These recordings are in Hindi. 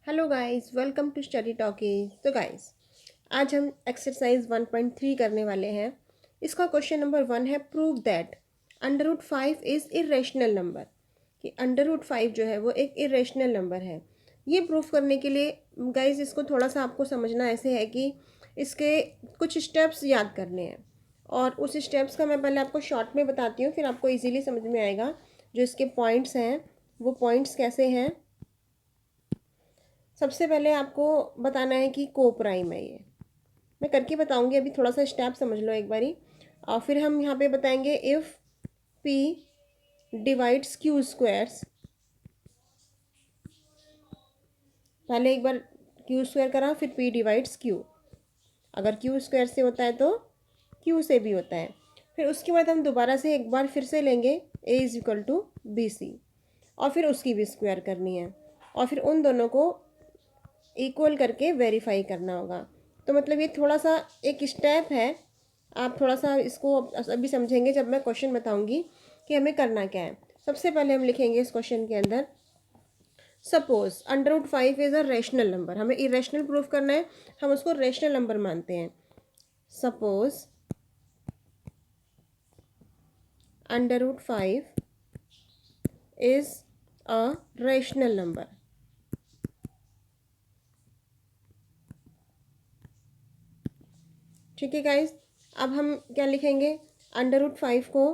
Hello guys, welcome to study talkies. तो गाइस, आज हम एक्सरसाइज 1.3 करने वाले हैं। इसका क्वेश्चन नंबर 1 है, prove that under root 5 is irrational number. कि अंडर रूट 5 जो है वो एक इरेशनल नंबर है। ये प्रूफ करने के लिए गाइस इसको थोड़ा सा आपको समझना ऐसे है कि इसके कुछ स्टेप्स याद करने हैं, और उस स्टेप्स का मैं पहले आपको शॉर्ट में बताती हूँ, फिर आपको इजीली समझ में आएगा जो इसके पॉइंट्स हैं वो पॉइंट्स कैसे हैं। सबसे पहले आपको बताना है कि को प्राइम है। ये मैं करके बताऊंगी, अभी थोड़ा सा स्टेप समझ लो एक बारी, और फिर हम यहाँ पे बताएंगे if P divides Q squares. पहले एक बार क्यू स्क्वायर करा, फिर पी डिवाइड्स क्यू। अगर क्यू स्क्वायर से होता है तो क्यू से भी होता है। फिर उसके बाद हम दोबारा से एक बार फिर से लेंगे A is equal to B C, और फिर उसकी भी स्क्वायर करनी है, और फिर उन दोनों को इक्वल करके वेरीफाई करना होगा। तो मतलब ये थोड़ा सा एक स्टेप है। आप थोड़ा सा इसको अभी समझेंगे जब मैं क्वेश्चन बताऊंगी कि हमें करना क्या है। सबसे पहले हम लिखेंगे इस क्वेश्चन के अंदर, suppose under root 5 is a rational number. हमें इरेशनल प्रूफ करना है, हम उसको रेशनल नंबर मानते हैं। Suppose under root 5 is a rational number. ठीक है गाइस, अब हम क्या लिखेंगे, अंडर रूट 5 को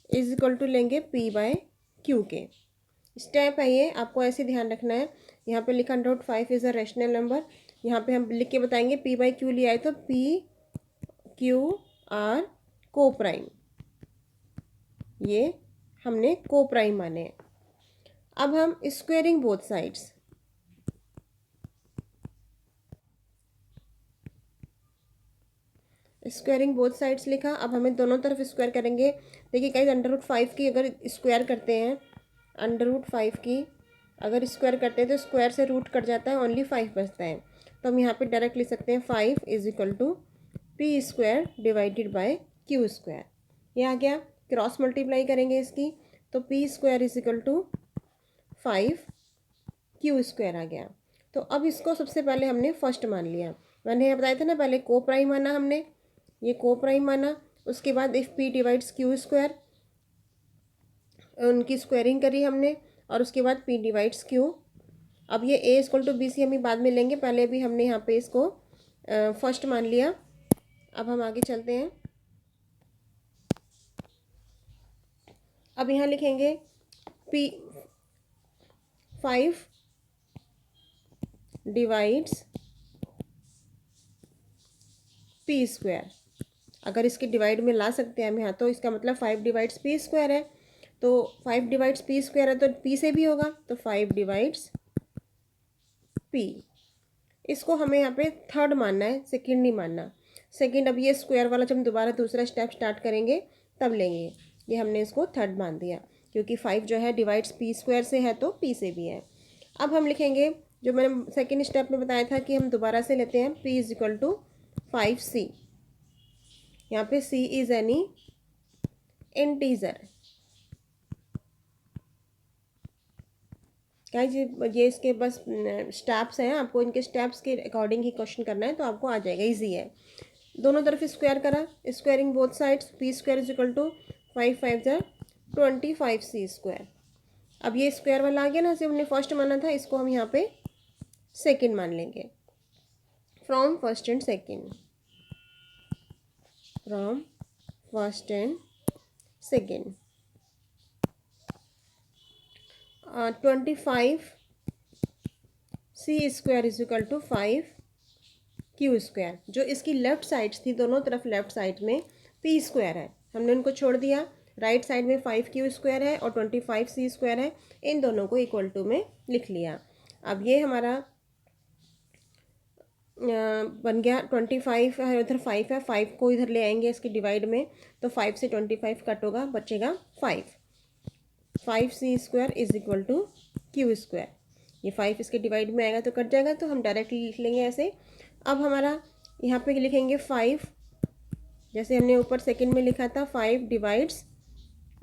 इज इक्वल टू लेंगे पी बाय क्यू के। स्टेप है ये, आपको ऐसे ध्यान रखना है। यहाँ पे लिखा under root 5 is a rational number. यहाँ पे हम लिख के बताएंगे पी बाई क्यू लिया है तो पी क्यू आर को प्राइम। ये हमने को प्राइम माने हैं। अब हम squaring both sides, squaring both sides लिखा। अब हमें दोनों तरफ स्क्वायर करेंगे। देखिए गाइस, अंडर रूट 5 की अगर स्क्वायर करते हैं, अंडर रूट 5 की अगर स्क्वायर करते हैं तो स्क्वायर से रूट कट जाता है, ओनली 5 बचता है। तो हम यहाँ पे डायरेक्ट लिख सकते हैं 5 is equal to P square divided by Q square. ये आ गया। क्रॉस मल्टीप्लाई करेंगे इसकी, तो P square is equal to 5 Q square आ गया। तो अब इसको सबसे पहले हमने फर्स्ट मान लिया। मैंने बताया था ना, पहले को प्राइम माना हमने, ये को प्राइम माना। उसके बाद if P divides Q square, उनकी स्क्वायरिंग करी हमने, और उसके बाद पी डिवाइड्स क्यू। अब ये ए इक्वल टू बी सी हम बाद में लेंगे, पहले भी हमने यहाँ पे इसको फर्स्ट मान लिया। अब हम आगे चलते हैं। अब यहाँ लिखेंगे पी 5 डिवाइड्स पी स्क्वायर। अगर इसके डिवाइड में ला सकते हैं हम यहाँ, तो इसका मतलब 5 डिवाइड्स पी स्क्वायर है। तो 5 डिवाइड्स पी स्क्वायर है तो पी से भी होगा, तो 5 डिवाइड्स पी। इसको हमें यहाँ पे थर्ड मानना है, सेकंड नहीं मानना। सेकंड अब ये स्क्वायर वाला जब हम दोबारा दूसरा स्टेप स्टार्ट करेंगे तब लेंगे। ये हमने इसको थर्ड मान दिया, क्योंकि 5 जो है डिवाइड्स पी स्क्वायर से है तो पी से भी है। अब हम लिखेंगे जो मैंने सेकेंड स्टेप में बताया था कि हम दोबारा से लेते हैं P is equal to 5c। यहाँ पे c is any integer. Guys ये इसके बस स्टेप्स हैं, आपको इनके स्टेप्स के अकॉर्डिंग ही क्वेश्चन करना है, तो आपको आ जाएगा, इजी है। दोनों तरफ स्क्वायर करा, squaring both sides, P square is equal to 5 5 ज़ा 25c स्क्वायर। अब ये स्क्वायर वाला आ गया ना, जो हमने फर्स्ट माना था, इसको हम यहाँ पे सेकंड मान लेंगे। From first and second, from first and second. 25c square is equal to 5 Q square. जो इसकी लेफ्ट साइड्स थी, दोनों तरफ लेफ्ट साइड में पी स्क्वायर है, हमने उनको छोड़ दिया। राइट साइड में 5 क्यू स्क्वायर है और 25c स्क्वायर है, इन दोनों को इक्वल टू में लिख लिया। अब ये हमारा बन गया 25 है, उधर 5 है, 5 को इधर ले आएंगे इसके डिवाइड में, तो 5 से 25 कट होगा, बचेगा 5। 5c square is equal to Q square. ये 5 इसके डिवाइड में आएगा तो कट जाएगा, तो हम डायरेक्टली लिख लेंगे ऐसे। अब हमारा यहाँ पे लिखेंगे 5, जैसे हमने ऊपर सेकंड में लिखा था 5 डिवाइड्स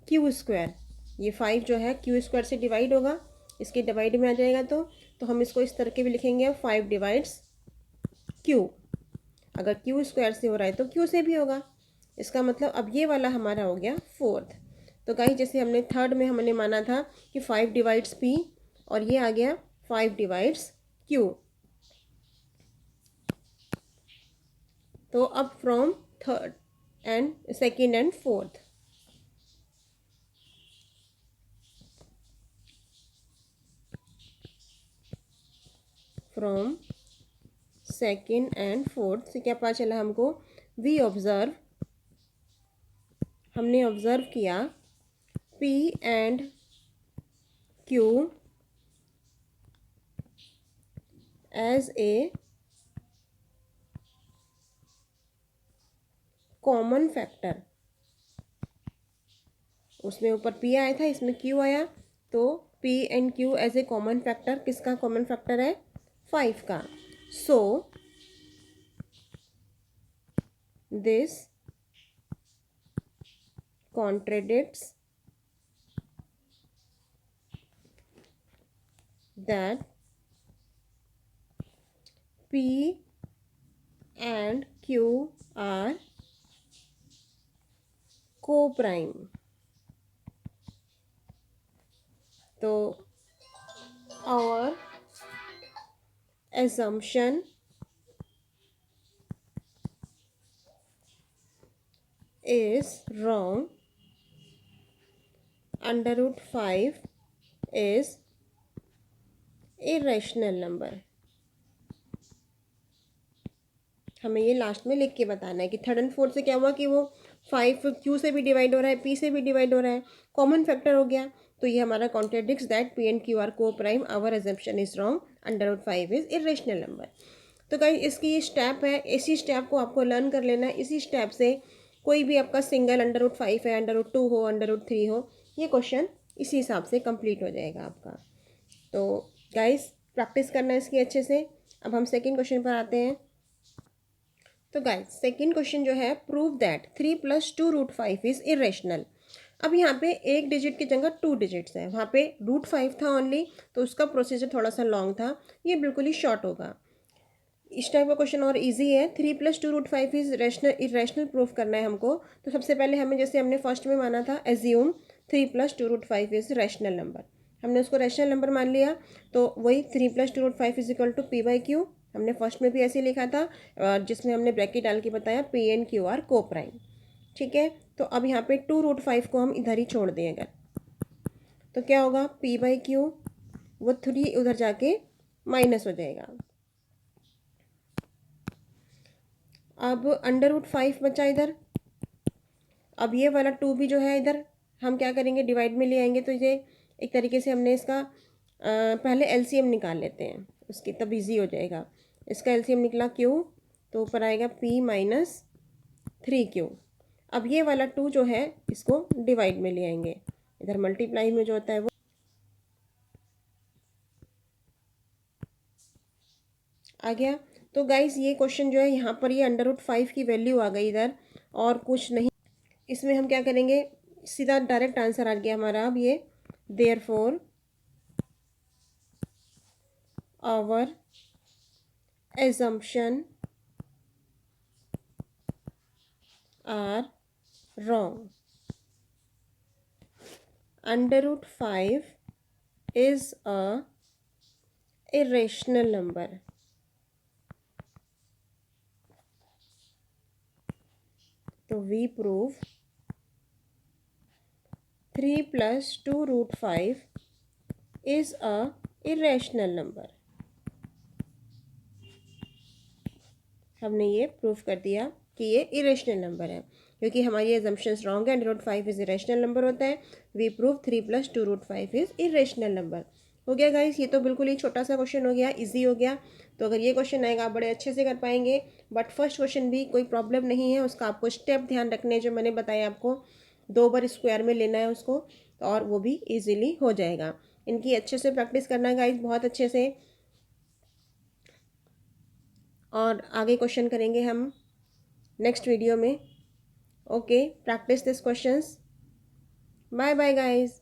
क्यू स्क्वायर। ये 5 जो है क्यू स्क्वायर से डिवाइड होगा, इसके डिवाइड में आ जाएगा तो हम इसको इस तरह के भी लिखेंगे 5 डिवाइड्स क्यू। अगर क्यू स्क्वायर से हो रहा है तो क्यू से भी होगा। इसका मतलब अब ये वाला हमारा हो गया फोर्थ। तो गाइस जैसे हमने थर्ड में हमने माना था कि 5 डिवाइड्स पी और ये आ गया 5 डिवाइड्स क्यू। तो अब from third and second and fourth, from second and fourth से क्या पता चला हमको, वी ऑब्जर्व, हमने ऑब्जर्व किया P and Q as a common factor. उसमें ऊपर P आया था, इसमें Q आया, तो P and Q as a common factor. किसका कॉमन फैक्टर है? 5 का। So this contradicts that P and Q are co-prime। तो our assumption is wrong, under root 5 is irrational number। हमें ये लास्ट में लिख के बताना है कि थर्ड एंड फोर्थ से क्या हुआ कि वो 5 क्यू से भी डिवाइड हो रहा है, पी से भी डिवाइड हो रहा है, कॉमन फैक्टर हो गया। तो ये हमारा contradicts that P and Q are coprime, our assumption is wrong, under root 5 is irrational number. तो गाइस इसकी ये स्टेप है, इसी स्टेप को आपको लर्न कर लेना है। इसी स्टेप से कोई भी आपका सिंगल अंडर रूट 5 है, अंडर रूट 2 हो, अंडर रूट 3 हो, ये क्वेश्चन इसी हिसाब से कंप्लीट हो जाएगा आपका। तो गाइस प्रैक्टिस करना है इसकी अच्छे से। अब हम सेकेंड क्वेश्चन पर आते हैं। तो गाइस सेकंड क्वेश्चन जो है, prove that 3 + 2 root 5 is irrational. अब यहाँ पे एक डिजिट की जगह 2 डिजिट्स है, वहाँ पे रूट 5 था ओनली, तो उसका प्रोसीजर थोड़ा सा लॉन्ग था, ये बिल्कुल ही शॉर्ट होगा। इस टाइप का क्वेश्चन और इजी है। 3 + 2 रूट 5 इज इरेशनल प्रूफ करना है हमको। तो सबसे पहले हमें, जैसे हमने फर्स्ट में माना था, assume 3 + 2 root 5 is rational number. हमने उसको रैशनल नंबर मान लिया, तो वही 3 + 2 root 5 is equal to P/Q। हमने फर्स्ट में भी ऐसे ही लिखा था, जिसमें हमने ब्रैकेट डाल के बताया P एंड Q आर को प्राइम। ठीक है, तो अब यहाँ पे 2 रूट 5 को हम इधर ही छोड़ दें अगर, तो क्या होगा, P/Q वो 3 उधर जाके माइनस हो जाएगा। अब अंडर रूट 5 बचा इधर। अब ये वाला 2 भी जो है इधर हम क्या करेंगे, डिवाइड में ले आएंगे। तो ये एक तरीके से हमने इसका पहले एलसीएम निकाल लेते हैं उसकी, तब इजी हो जाएगा। इसका एलसीएम निकला Q, तो ऊपर आएगा P-3Q। अब ये वाला 2 जो है इसको डिवाइड में ले आएंगे, इधर मल्टीप्लाई में जो होता है वो आ गया। तो गाइस ये क्वेश्चन जो है यहाँ पर ये अंडर रूट 5 की वैल्यू आ गई इधर, और कुछ नहीं। इसमें हम क्या करेंगे, सीधा डायरेक्ट आंसर आ गया हमारा। अब ये therefore our assumption are wrong, under root 5 is a irrational number। तो we prove 3 + 2 root 5 is a irrational number। हमने ये प्रूफ कर दिया कि ये इरेशनल नंबर है, क्योंकि हमारी एजम्पशंस रॉन्ग है। Under root 5 is irrational number होता है। We prove 3 + 2 root 5 is irrational number. हो गया गाइस, ये तो बिल्कुल ही छोटा सा क्वेश्चन हो गया, इजी हो गया। तो अगर ये क्वेश्चन आएगा आप बड़े अच्छे से कर पाएंगे। बट फर्स्ट क्वेश्चन भी कोई प्रॉब्लम नहीं है, उसका आपको स्टेप ध्यान रखने जो मैंने बताया आपको, 2 बार स्क्वायर में लेना है उसको, और वो भी ईजिली हो जाएगा। इनकी अच्छे से प्रैक्टिस करना गाइस, बहुत अच्छे से। और आगे क्वेश्चन करेंगे हम नेक्स्ट वीडियो में। Okay, practice this questions. Bye bye guys.